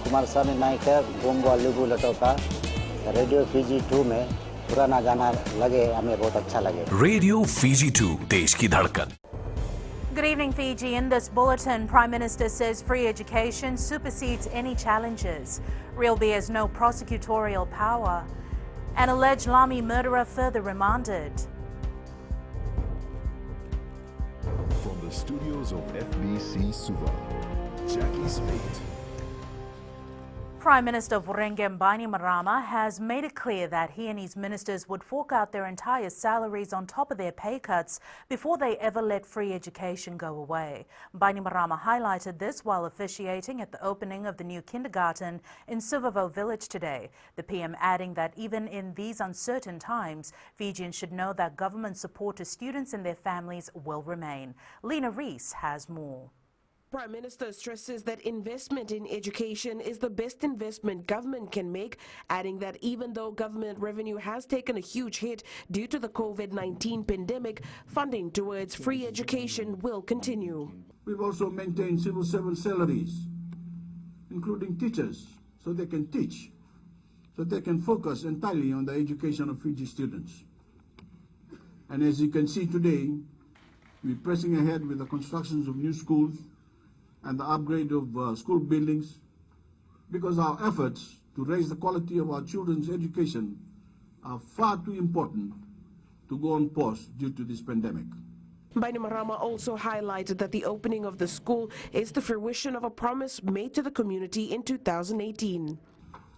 कुमार स्वामी नायक गोंगो लुगु लटोका radio Fiji 2 में पुराना गाना लगे हमें बहुत अच्छा लगे। रेडियो फीजी 2 देश की धड़कन। Good evening, Fiji. In this bulletin, Prime Minister says free education supersedes any challenges. Rugby has no prosecutorial power. An alleged Lami murderer further remanded. From the studios of FBC Suva, Jackie Spade. Prime Minister Bainimarama has made it clear that he and his ministers would fork out their entire salaries on top of their pay cuts before they ever let free education go away. Bainimarama highlighted this while officiating at the opening of the new kindergarten in Suvavo village today. The PM adding that even in these uncertain times, Fijians should know that government support to students and their families will remain. Lena Rees has more. Prime Minister stresses that investment in education is the best investment government can make, adding that even though government revenue has taken a huge hit due to the COVID-19 pandemic, funding towards free education will continue. We've also maintained civil servant salaries, including teachers, so they can teach, so they can focus entirely on the education of Fiji students. And as you can see today, we're pressing ahead with the constructions of new schools and the upgrade of school buildings, because our efforts to raise the quality of our children's education are far too important to go on pause due to this pandemic. Bainimarama also highlighted that the opening of the school is the fruition of a promise made to the community in 2018.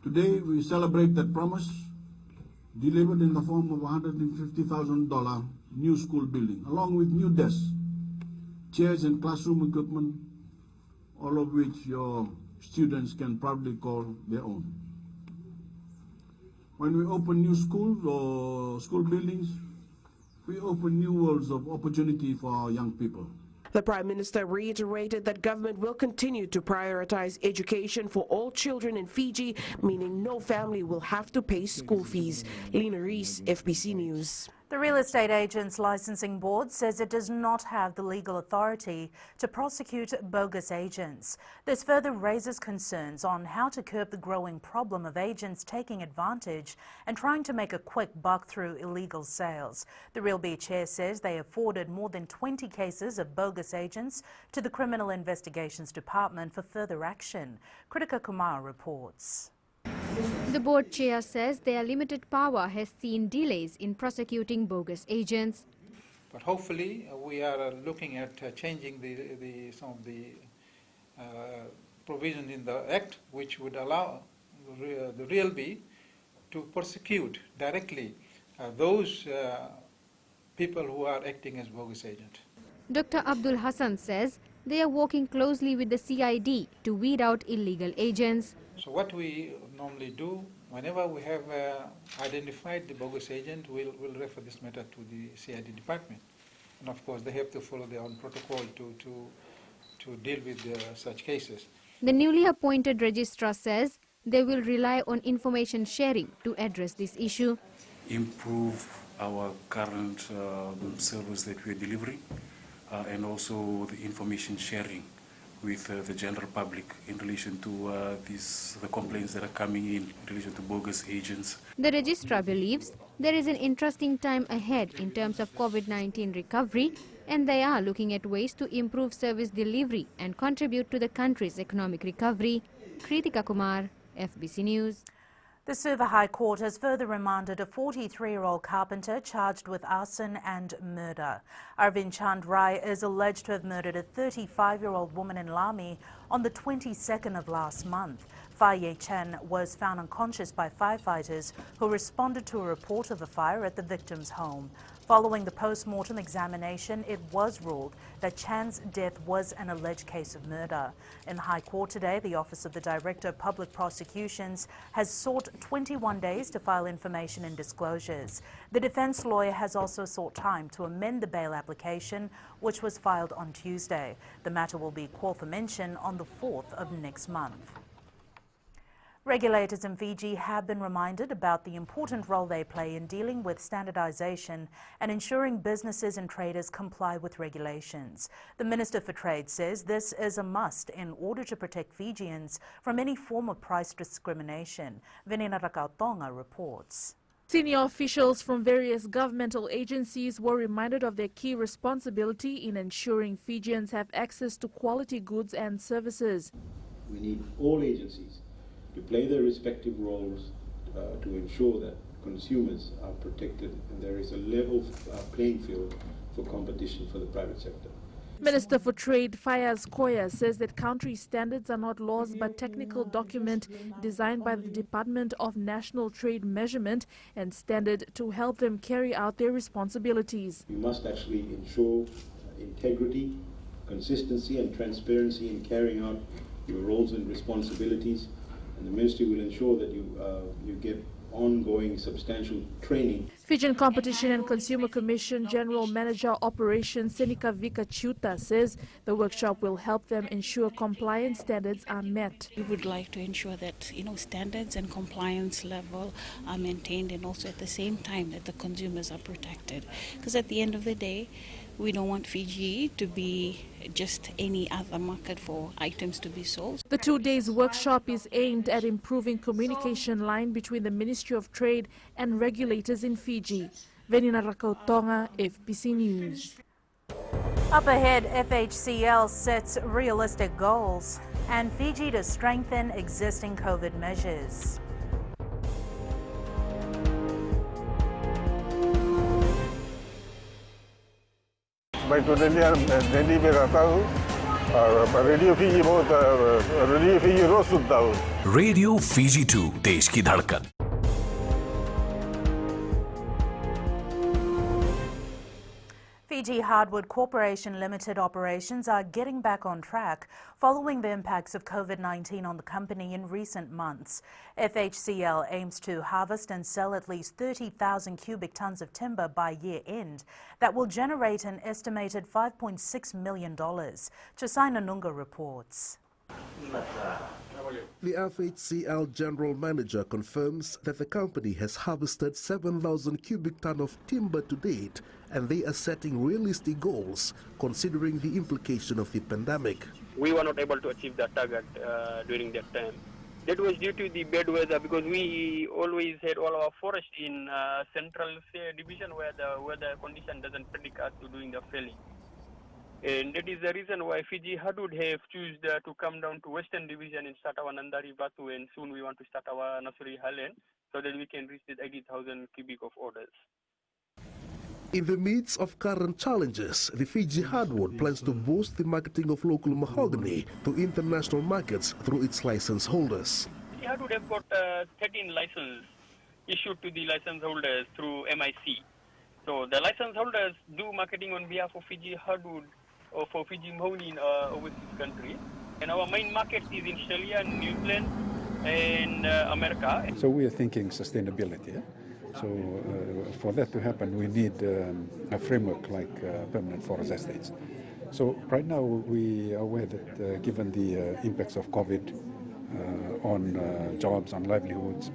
Today we celebrate that promise, delivered in the form of a $150,000 new school building, along with new desks, chairs and classroom equipment, all of which your students can proudly call their own. When we open new schools or school buildings, we open new worlds of opportunity for our young people. The Prime Minister reiterated that government will continue to prioritize education for all children in Fiji, meaning no family will have to pay school fees. Lena Rees, FBC News. The Real Estate Agents Licensing Board says it does not have the legal authority to prosecute bogus agents. This further raises concerns on how to curb the growing problem of agents taking advantage and trying to make a quick buck through illegal sales. The Real B chair says they have forwarded more than 20 cases of bogus agents to the Criminal Investigations Department for further action. Kritika Kumar reports. The board chair says their limited power has seen delays in prosecuting bogus agents. But hopefully we are looking at changing some of the provisions in the Act which would allow the Real B to prosecute directly those people who are acting as bogus agents. Dr. Abdul Hassan says they are working closely with the CID to weed out illegal agents. So what we normally do, whenever we have identified the bogus agent, we'll refer this matter to the CID department. And of course, they have to follow their own protocol to deal with such cases. The newly appointed registrar says they will rely on information sharing to address this issue. Improve our current service that we are delivering and also the information sharing with the general public in relation to the complaints that are coming in relation to bogus agents. The registrar believes there is an interesting time ahead in terms of COVID-19 recovery, and they are looking at ways to improve service delivery and contribute to the country's economic recovery. Kritika Kumar, FBC News. The Suva High Court has further remanded a 43-year-old carpenter charged with arson and murder. Arvind Chand Rai is alleged to have murdered a 35-year-old woman in Lami on the 22nd of last month. Faye Chen was found unconscious by firefighters who responded to a report of a fire at the victim's home. Following the post-mortem examination, it was ruled that Chan's death was an alleged case of murder. In High Court today, the Office of the Director of Public Prosecutions has sought 21 days to file information and disclosures. The defence lawyer has also sought time to amend the bail application, which was filed on Tuesday. The matter will be called for mention on the 4th of next month. Regulators in Fiji have been reminded about the important role they play in dealing with standardization and ensuring businesses and traders comply with regulations. The Minister for Trade says this is a must in order to protect Fijians from any form of price discrimination. Venina Rakautonga reports. Senior officials from various governmental agencies were reminded of their key responsibility in ensuring Fijians have access to quality goods and services. We need all agencies to play their respective roles to ensure that consumers are protected and there is a level playing field for competition for the private sector. Minister for Trade Fayaz Koya says that country standards are not laws but technical document designed by the Department of National Trade Measurement and Standard to help them carry out their responsibilities. You must actually ensure integrity, consistency and transparency in carrying out your roles and responsibilities, and the ministry will ensure that you get ongoing substantial training. Fijian Competition and Consumer Commission General Manager Operations Senika Vika Chuta says the workshop will help them ensure compliance standards are met. We would like to ensure that standards and compliance level are maintained, and also at the same time that the consumers are protected. Because at the end of the day, we don't want Fiji to be just any other market for items to be sold. The 2 days workshop is aimed at improving communication line between the Ministry of Trade and regulators in Fiji. Venina Rakautonga, FBC News. Up ahead, FHCL sets realistic goals and Fiji to strengthen existing COVID measures. Baik tu Dendi berkata tahu radio Fiji बहुत radio Fiji रोज सुनता हूँ. Radio Fiji 2 देश की धड़कन. Fiji Hardwood Corporation Limited operations are getting back on track following the impacts of COVID-19 on the company in recent months. FHCL aims to harvest and sell at least 30,000 cubic tons of timber by year end that will generate an estimated $5.6 million. Chosaina Nunga reports. The FHCL General Manager confirms that the company has harvested 7,000 cubic ton of timber to date, and they are setting realistic goals considering the implication of the pandemic. We were not able to achieve that target during that time. That was due to the bad weather, because we always had all our forest in central division where the weather condition doesn't predict us to doing the felling. And that is the reason why Fiji Hardwood have chosen to come down to Western Division and start our Nandari Batu, and soon we want to start our Nasuri Highland so that we can reach the 80,000 cubic of orders. In the midst of current challenges, the Fiji Hardwood plans to boost the marketing of local mahogany to international markets through its license holders. Fiji Hardwood have got 13 licenses issued to the license holders through MIC. So the license holders do marketing on behalf of Fiji Hardwood or for Fiji mahogany in overseas countries. And our main market is in Australia, New Zealand, and America. So we are thinking sustainability. Yeah? So for that to happen, we need a framework like permanent forest estates. So right now we are aware that given the impacts of COVID on jobs, on livelihoods,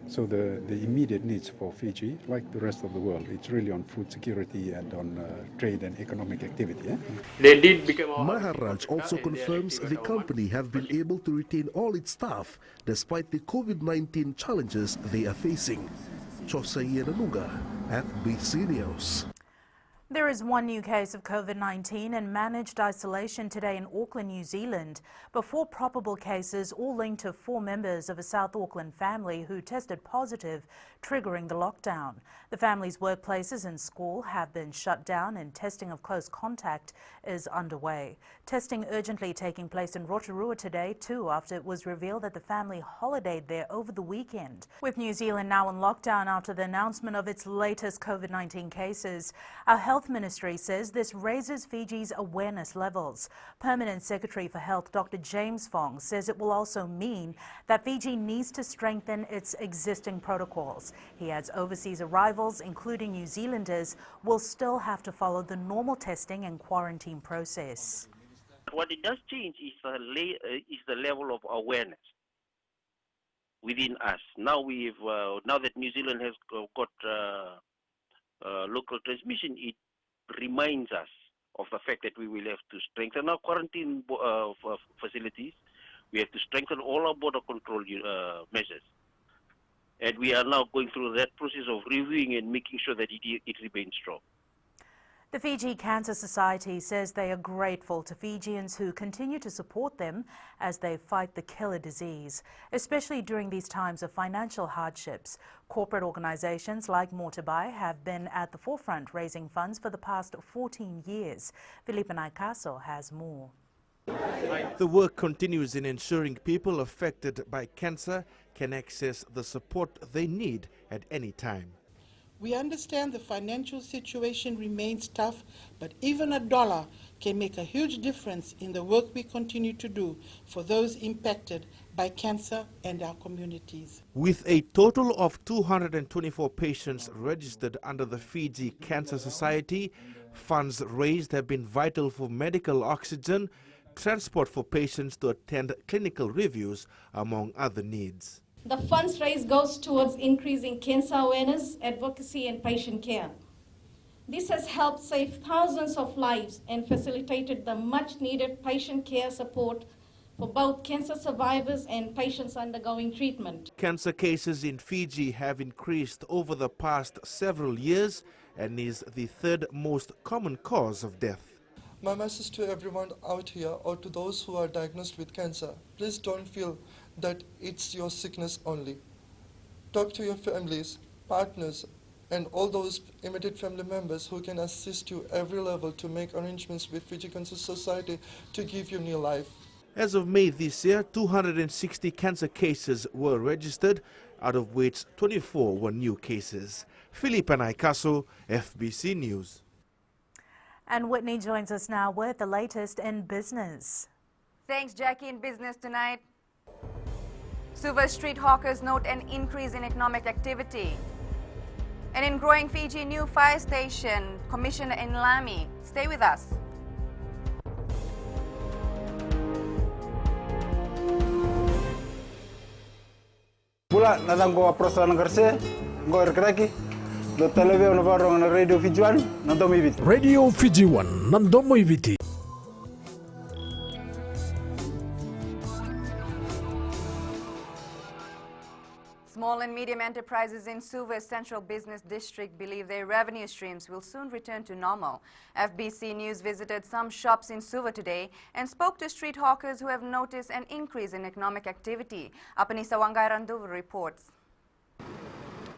so the immediate needs for Fiji, like the rest of the world, it's really on food security and on trade and economic activity. Yeah? They did become Maharaj also confirms the company have been able to retain all its staff despite the COVID-19 challenges they are facing. Chosaina Nunga, FBC News. There is one new case of COVID-19 in managed isolation today in Auckland, New Zealand, but 4 probable cases all linked to 4 members of a South Auckland family who tested positive, triggering the lockdown. The family's workplaces and school have been shut down and testing of close contact is underway. Testing urgently taking place in Rotorua today too, after it was revealed that the family holidayed there over the weekend. With New Zealand now in lockdown after the announcement of its latest COVID-19 cases, our Health Ministry says this raises Fiji's awareness levels. Permanent Secretary for Health Dr. James Fong says it will also mean that Fiji needs to strengthen its existing protocols. He adds overseas arrivals, including New Zealanders, will still have to follow the normal testing and quarantine process. What it does change is the level of awareness. within us. Now now that New Zealand has got local transmission, it reminds us of the fact that we will have to strengthen our quarantine facilities. We have to strengthen all our border control measures. And we are now going through that process of reviewing and making sure that it remains strong. The Fiji Cancer Society says they are grateful to Fijians who continue to support them as they fight the killer disease, especially during these times of financial hardships. Corporate organizations like Mortabai have been at the forefront raising funds for the past 14 years. Felipe Naikaso has more. The work continues in ensuring people affected by cancer can access the support they need at any time. We understand the financial situation remains tough, but even a dollar can make a huge difference in the work we continue to do for those impacted by cancer and our communities. With a total of 224 patients registered under the Fiji Cancer Society, funds raised have been vital for medical oxygen, transport for patients to attend clinical reviews, among other needs. The funds raised goes towards increasing cancer awareness, advocacy and patient care. This has helped save thousands of lives and facilitated the much needed patient care support for both cancer survivors and patients undergoing treatment. Cancer cases in Fiji have increased over the past several years and is the third most common cause of death. My message to everyone out here, or to those who are diagnosed with cancer, please don't feel that it's your sickness only. Talk to your families, partners, and all those immediate family members who can assist you every level to make arrangements with Fiji Cancer Society to give you new life. As of May this year, 260 cancer cases were registered, out of which 24 were new cases. Felipe Naikaso, FBC News. And Whitney joins us now with the latest in business. Thanks, Jackie. In business tonight, Suva street hawkers note an increase in economic activity. And in growing Fiji, new fire station commissioned in Lami. Stay with us. Pula nadang ko aprosan ngerse, go erkraki. Do televizio na barong na Radio Fiji 1 nandomo ibiti. Radio Fiji 1 nandomo ibiti. Small and medium enterprises in Suva's Central Business District believe their revenue streams will soon return to normal. FBC News visited some shops in Suva today and spoke to street hawkers who have noticed an increase in economic activity. Apanisa Wangairandu reports.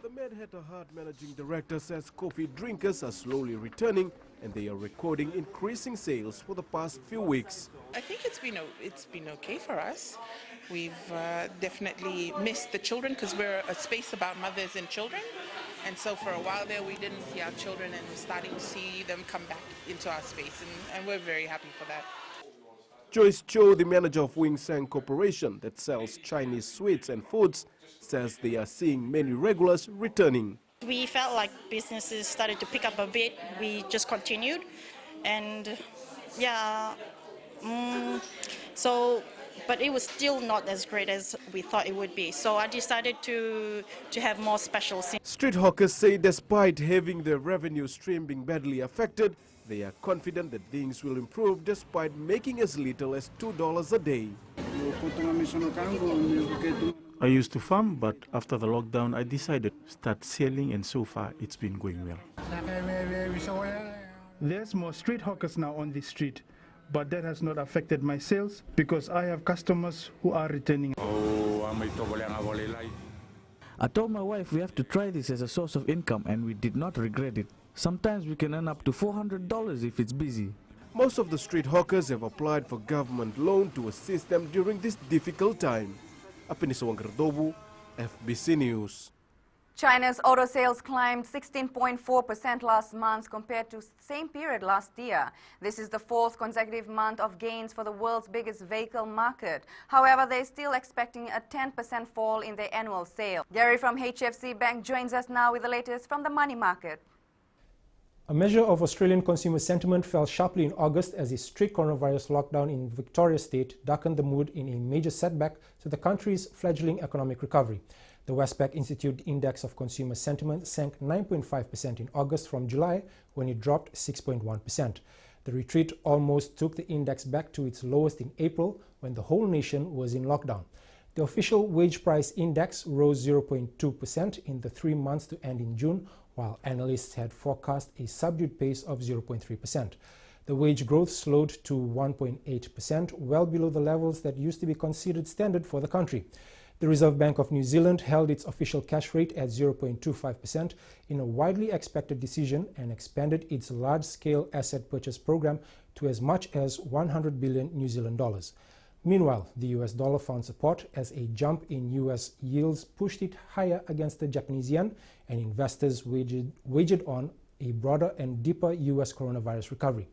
The Mad Hatter Heart Managing Director says coffee drinkers are slowly returning and they are recording increasing sales for the past few weeks. I think it's been okay for us. We've definitely missed the children because we're a space about mothers and children. And so for a while there we didn't see our children, and we're starting to see them come back into our space, and we're very happy for that. Joyce Cho, the manager of Wing Sang Corporation that sells Chinese sweets and foods, says they are seeing many regulars returning. We felt like businesses started to pick up a bit. We just continued, and yeah, but it was still not as great as we thought it would be. So I decided to have more specials. Street hawkers say despite having their revenue stream being badly affected, they are confident that things will improve despite making as little as $2 a day. I used to farm, but after the lockdown I decided to start selling, and so far it's been going well. There's more street hawkers now on the street, but that has not affected my sales because I have customers who are returning. I told my wife we have to try this as a source of income, and we did not regret it. Sometimes we can earn up to $400 if it's busy. Most of the street hawkers have applied for government loan to assist them during this difficult time. Apiniso Wangardobu, FBC News. China's auto sales climbed 16.4% last month compared to the same period last year. This is the fourth consecutive month of gains for the world's biggest vehicle market. However, they're still expecting a 10% fall in their annual sale. Gary from HFC Bank joins us now with the latest from the money market. A measure of Australian consumer sentiment fell sharply in August as a strict coronavirus lockdown in Victoria State darkened the mood in a major setback to the country's fledgling economic recovery. The Westpac Institute Index of Consumer Sentiment sank 9.5% in August from July, when it dropped 6.1%. The retreat almost took the index back to its lowest in April, when the whole nation was in lockdown. The official wage price index rose 0.2% in the 3 months to end in June, while analysts had forecast a subdued pace of 0.3%. The wage growth slowed to 1.8%, well below the levels that used to be considered standard for the country. The Reserve Bank of New Zealand held its official cash rate at 0.25% in a widely expected decision and expanded its large-scale asset purchase program to as much as 100 billion New Zealand dollars. Meanwhile, the US dollar found support as a jump in US yields pushed it higher against the Japanese yen, and investors wagered on a broader and deeper US coronavirus recovery.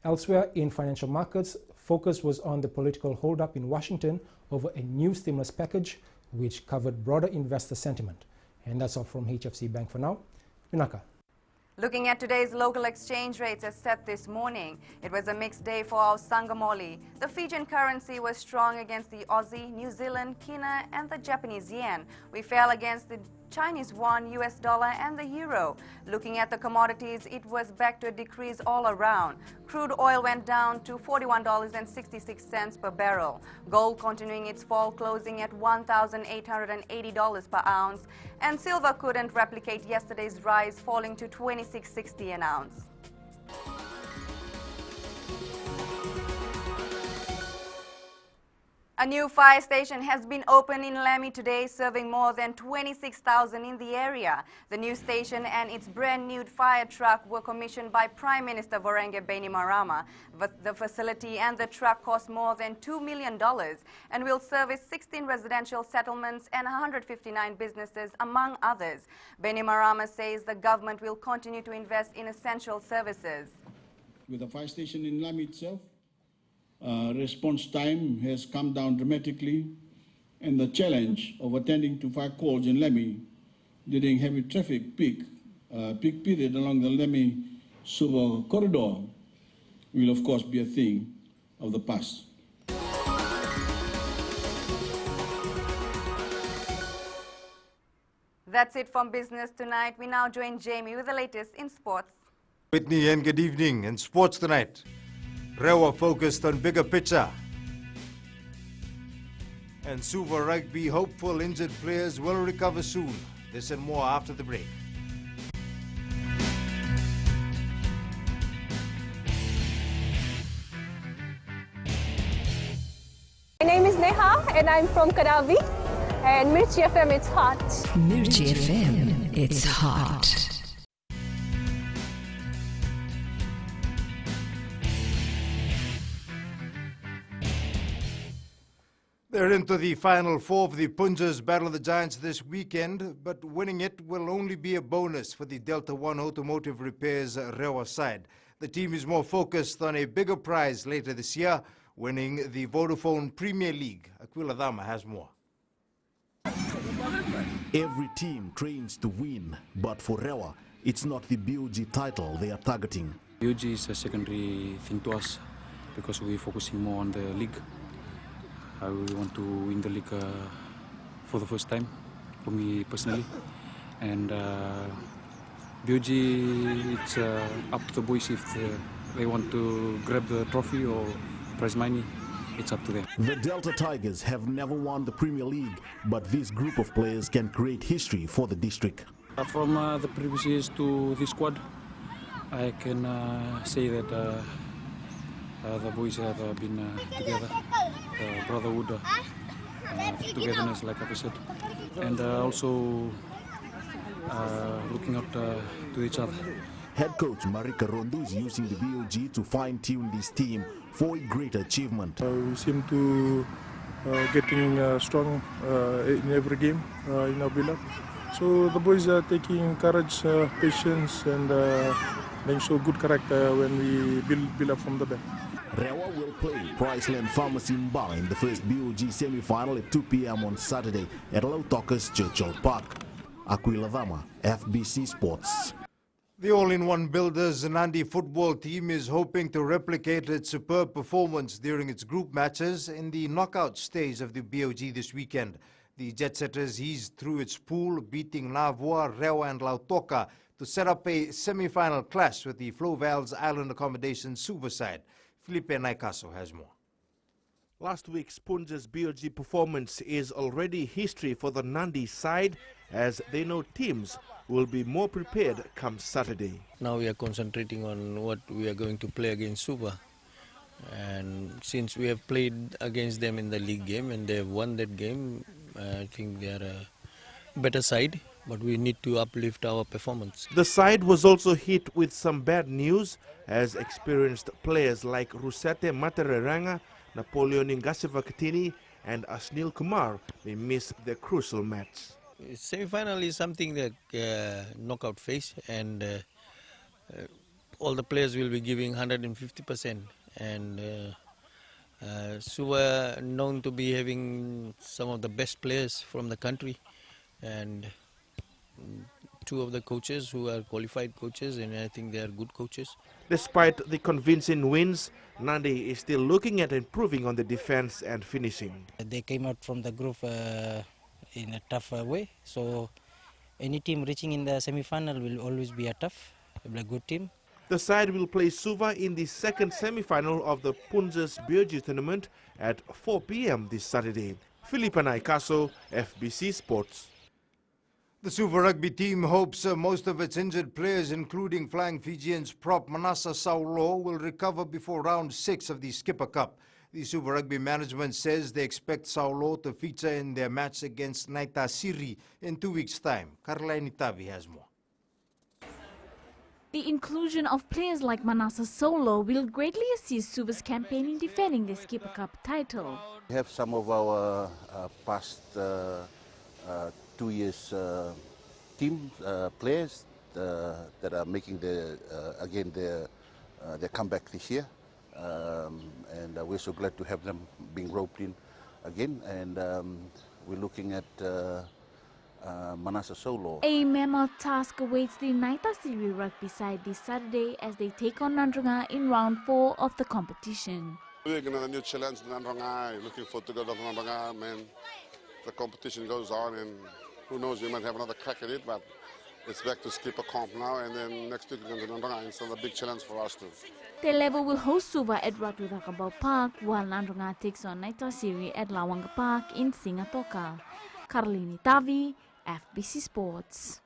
Elsewhere in financial markets, focus was on the political holdup in Washington over a new stimulus package, which covered broader investor sentiment. And that's all from HFC Bank for now. Vinaka. Looking at today's local exchange rates as set this morning, it was a mixed day for our Sangamoli. The Fijian currency was strong against the Aussie, New Zealand, Kina and the Japanese yen. We fell against the Chinese yuan, US dollar and the euro. Looking at the commodities, it was back to a decrease all around. Crude oil went down to $41.66 per barrel. Gold continuing its fall, closing at $1,880 per ounce. And silver couldn't replicate yesterday's rise, falling to $26.60 an ounce. A new fire station has been opened in Lamy today, serving more than 26,000 in the area. The new station and its brand new fire truck were commissioned by Prime Minister Vorenga Bainimarama. The facility and the truck cost more than $2 million and will service 16 residential settlements and 159 businesses, among others. Bainimarama says the government will continue to invest in essential services. With the fire station in Lamy itself, response time has come down dramatically, and the challenge of attending to fire calls in Lamy during heavy traffic peak period along the Lamy-Suva corridor will of course be a thing of the past. That's it from Business Tonight. We now join Jamie with the latest in sports. Whitney, and good evening. In Sports Tonight, Rewa focused on bigger picture. And Suva Rugby hopeful injured players will recover soon. This and more after the break. My name is Neha and I'm from Karavi, and Mirchi FM, it's hot. Mirchi FM, it's hot. They're into the final four of the Punjas Battle of the Giants this weekend, but winning it will only be a bonus for the Delta One Automotive Repairs Rewa side. The team is more focused on a bigger prize later this year, winning the Vodafone Premier League. Aquila Dama has more. Every team trains to win, but for Rewa, it's not the BOG title they are targeting. BOG is a secondary thing to us because we're focusing more on the league. We want to win the league for the first time, for me personally. And BOG, it's up to the boys if they want to grab the trophy or prize money. It's up to them. The Delta Tigers have never won the Premier League, but this group of players can create history for the district. From the previous years to this squad, I can say that the boys have been together, brotherhood, togetherness, like I said, and also looking up to each other. Head coach Marika Rondu is using the BOG to fine-tune this team for a great achievement. We seem to getting strong in every game in our build-up. So the boys are taking courage, patience, and they show good character when we build up from the back. Rewa will play Priceland Pharmacy Mbala in the first BOG semi-final at 2 p.m. on Saturday at Lautokas Churchill Park. Aquila Dama, FBC Sports. The all-in-one Builders Nandi football team is hoping to replicate its superb performance during its group matches in the knockout stage of the BOG this weekend. The Jet Setters eased through its pool, beating Navua, Rewa and Lautoka to set up a semi-final clash with the Flowvale's Island Accommodation Suva side. Felipe Naikaso has more. Last week's Punja's BOG performance is already history for the Nandi side, as they know teams will be more prepared come Saturday. Now we are concentrating on what we are going to play against Suva. And since we have played against them in the league game and they have won that game, I think they are a better side, but we need to uplift our performance. The side was also hit with some bad news, as experienced players like Rusete Matareranga, Napoleon Ingasivakatini and Asnil Kumar may miss their crucial match. Semi-final is something that knockout phase, and all the players will be giving 150%. And Suva known to be having some of the best players from the country, and two of the coaches who are qualified coaches, and I think they are good coaches. Despite the convincing wins, Nandi is still looking at improving on the defense and finishing. They came out from the group in a tough way, so any team reaching in the semi-final will always be a good team. The side will play Suva in the second semi-final of the Punja's BOG tournament at 4 p.m. this Saturday. Felipe Naikaso, FBC Sports. The Suva rugby team hopes most of its injured players, including flying Fijians prop Manasa Saulo, will recover before round 6 of the Skipper Cup. The Suva rugby management says they expect Saulo to feature in their match against Naita Siri in 2 weeks' time. Caroline Itavi has more. The inclusion of players like Manasa Solo will greatly assist Suva's campaign in defending the Skipper Cup title. We have some of our past 2 years team players that are making their comeback this year. And we're so glad to have them being roped in again, and we're looking at Manasa Solo. A mammoth task awaits the Naita Siri rugby side this Saturday as they take on Nandrunga in round 4 of the competition. We're going to a new challenge in Nandrunga. Looking forward to go to Nandrunga, man. The competition goes on, and who knows, we might have another crack at it, but it's back to Skipper Comp now, and then next week we're going to Nandrunga. It's a big challenge for us too. The level will host Suva at Raturakabau Park, while Nandrunga takes on Naita Siri at Lawanga Park in Singatoka. Carlini Tavi, FBC Sports.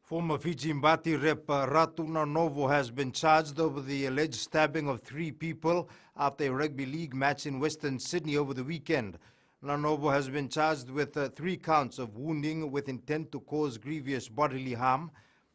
Former Fiji Mbati rep Ratuna Novo has been charged over the alleged stabbing of 3 people after a rugby league match in Western Sydney over the weekend. Nanovo has been charged with 3 counts of wounding with intent to cause grievous bodily harm.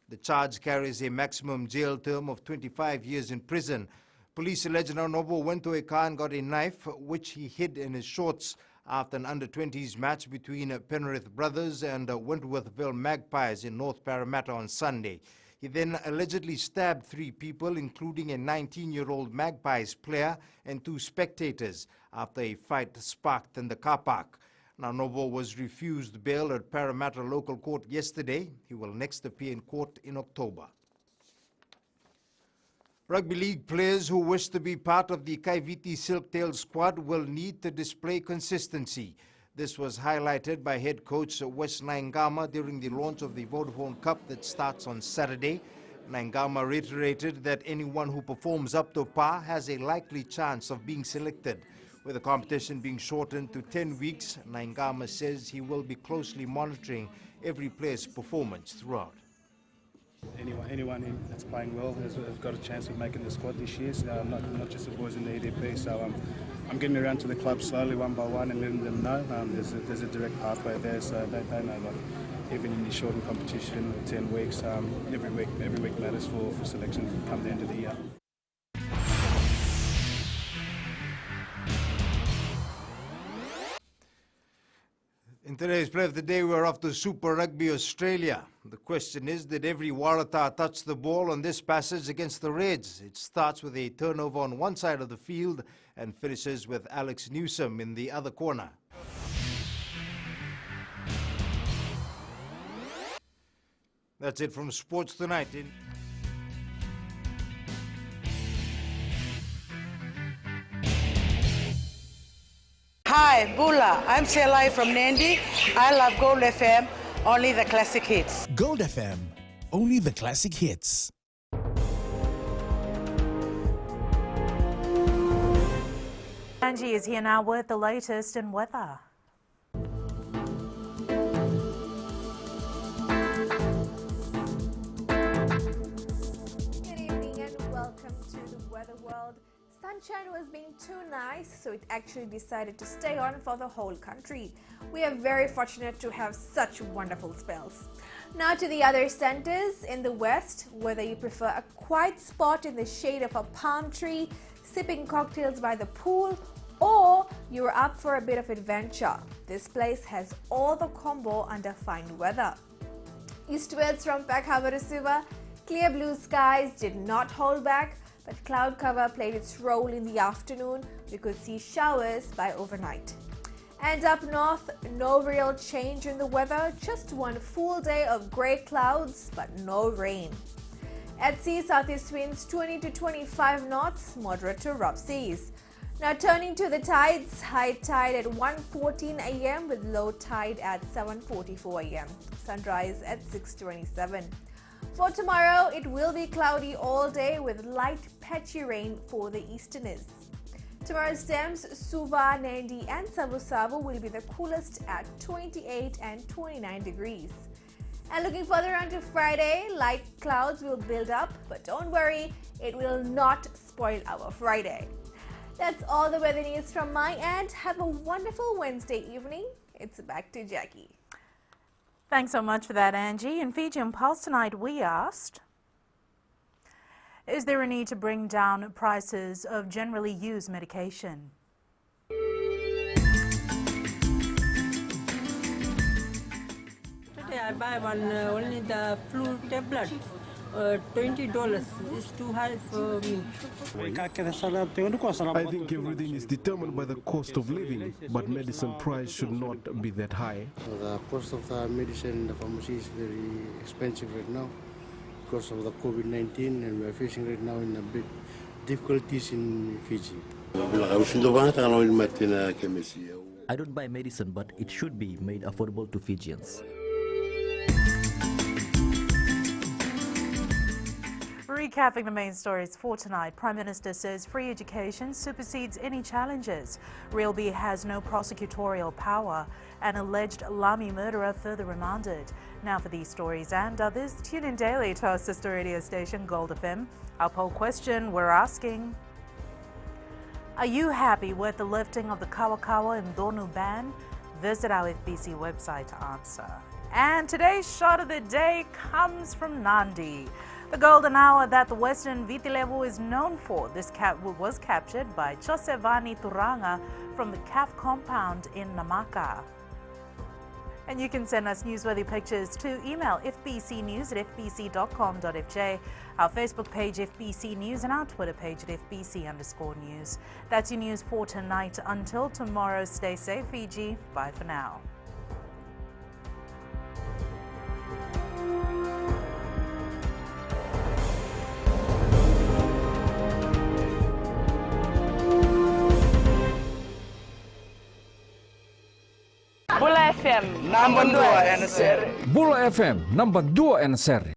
The charge carries a maximum jail term of 25 years in prison. Police allege Nanovo went to a car and got a knife, which he hid in his shorts after an under-20s match between Penrith Brothers and Wentworthville Magpies in North Parramatta on Sunday. He then allegedly stabbed 3 people, including a 19-year-old Magpies player and 2 spectators, after a fight sparked in the car park. Nanovo was refused bail at Parramatta Local Court yesterday. He will next appear in court in October. Rugby league players who wish to be part of the Kaiviti Silktail squad will need to display consistency. This was highlighted by head coach Wes Naingama during the launch of the Vodafone Cup that starts on Saturday. Naingama reiterated that anyone who performs up to par has a likely chance of being selected. With the competition being shortened to 10 weeks, Naingama says he will be closely monitoring every player's performance throughout. Anyone that's playing well has got a chance of making the squad this year. So not just the boys in the EDP. So I'm getting around to the club slowly, one by one, and letting them know there's a direct pathway there. So they know, like, even in the shortened competition, 10 weeks, every week matters for selection come the end of the year. In today's play of the day, we're off to Super Rugby Australia. The question is, did every Waratah touch the ball on this passage against the Reds? It starts with a turnover on one side of the field and finishes with Alex Newsom in the other corner. That's it from Sports Tonight. Hi, Bula. I'm Selai from Nandi. I love Gold FM, only the classic hits. Gold FM, only the classic hits. Angie is here now with the latest in weather. Good evening and welcome to the Weather World. Sunshine was being too nice, so it actually decided to stay on for the whole country. We are very fortunate to have such wonderful spells. Now to the other centers in the west, whether you prefer a quiet spot in the shade of a palm tree, sipping cocktails by the pool, or you're up for a bit of adventure, this place has all the combo under fine weather. Eastwards from Peck Harbour to Suva, clear blue skies did not hold back, but cloud cover played its role in the afternoon. We could see showers by overnight. And up north, no real change in the weather, just one full day of grey clouds, but no rain. At sea, southeast winds 20 to 25 knots, moderate to rough seas. Now turning to the tides, high tide at 1:14 a.m. with low tide at 7:44 a.m. Sunrise at 6:27. For tomorrow, it will be cloudy all day with light patchy rain for the easterners. Tomorrow's temps, Suva, Nandi and Savu Savu will be the coolest at 28 and 29 degrees. And looking further on to Friday, light clouds will build up, but don't worry, it will not spoil our Friday. That's all the weather news from my end. Have a wonderful Wednesday evening. It's back to Jackie. Thanks so much for that, Angie. In Fiji on Pulse tonight, we asked, is there a need to bring down prices of generally used medication? Today I buy one only the flu tablet. $20 is too high for me. I think everything is determined by the cost of living, but medicine price should not be that high. The cost of the medicine in the pharmacy is very expensive right now because of the COVID-19, and we are facing right now in a big difficulties in Fiji. I don't buy medicine, but it should be made affordable to Fijians. Recapping the main stories for tonight, Prime Minister says free education supersedes any challenges. Rugby has no prosecutorial power. An alleged Lami murderer further remanded. Now for these stories and others, tune in daily to our sister radio station Gold FM. Our poll question we're asking, are you happy with the lifting of the Kawakawa and Donu ban? Visit our FBC website to answer. And today's shot of the day comes from Nandi. The golden hour that the Western Vitilevu is known for. This was captured by Josevani Turanga from the CAF compound in Namaka. And you can send us newsworthy pictures to email fbcnews@fbc.com.fj, our Facebook page FBC News, and our Twitter page at FBC_news. That's your news for tonight. Until tomorrow, stay safe, Fiji. Bye for now. Bula FM number 2 NSR. Bula FM number 2 NSR.